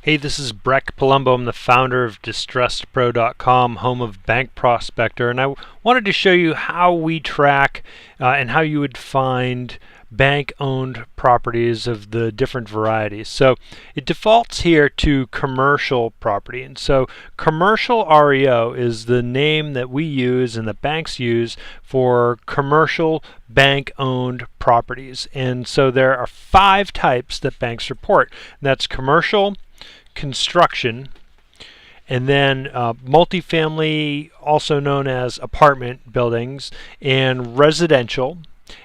Hey, this is Breck Palumbo. I'm the founder of DistressedPro.com, home of Bank Prospector, and I wanted to show you how we track and how you would find bank-owned properties of the different varieties. So it defaults here to commercial property, and so commercial REO is the name that we use and that banks use for commercial bank-owned properties. And so there are 5 types that banks report. And that's commercial, construction, and then multifamily, also known as apartment buildings, and residential.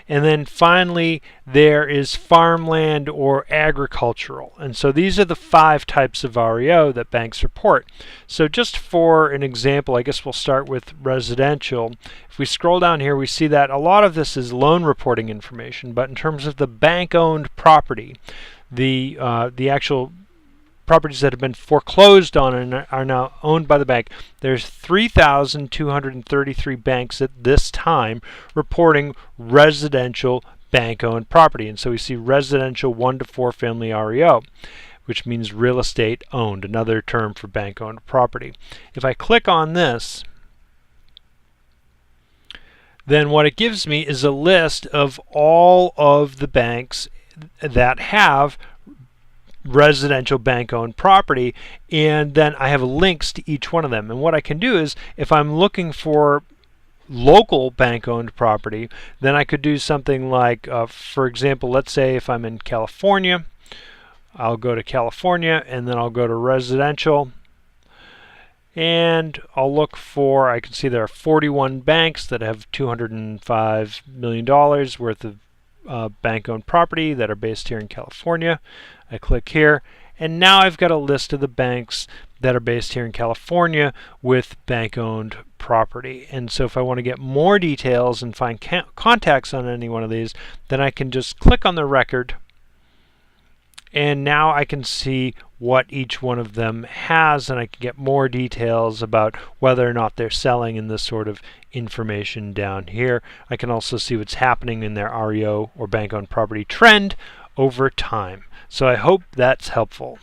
And then finally there is farmland or agricultural. And so these are the 5 types of REO that banks report. So just for an example, I guess we'll start with residential. If we scroll down here, we see that a lot of this is loan reporting information, but in terms of the bank-owned property, the actual properties that have been foreclosed on and are now owned by the bank, there's 3,233 banks at this time reporting residential bank-owned property. And so we see residential 1 to 4 family REO, which means real estate owned, another term for bank-owned property. If I click on this, then what it gives me is a list of all of the banks that have residential bank-owned property, and then I have links to each one of them. And what I can do is, if I'm looking for local bank-owned property, then I could do something like, for example, let's say if I'm in California, I'll go to California and then I'll go to residential, and I'll look for, I can see there are 41 banks that have $205 million worth of bank-owned property that are based here in California. I click here, and now I've got a list of the banks that are based here in California with bank-owned property. And so if I want to get more details and find contacts on any one of these, then I can just click on the record, and now I can see what each one of them has, and I can get more details about whether or not they're selling and this sort of information down here. I can also see what's happening in their REO or bank-owned property trend over time. So I hope that's helpful.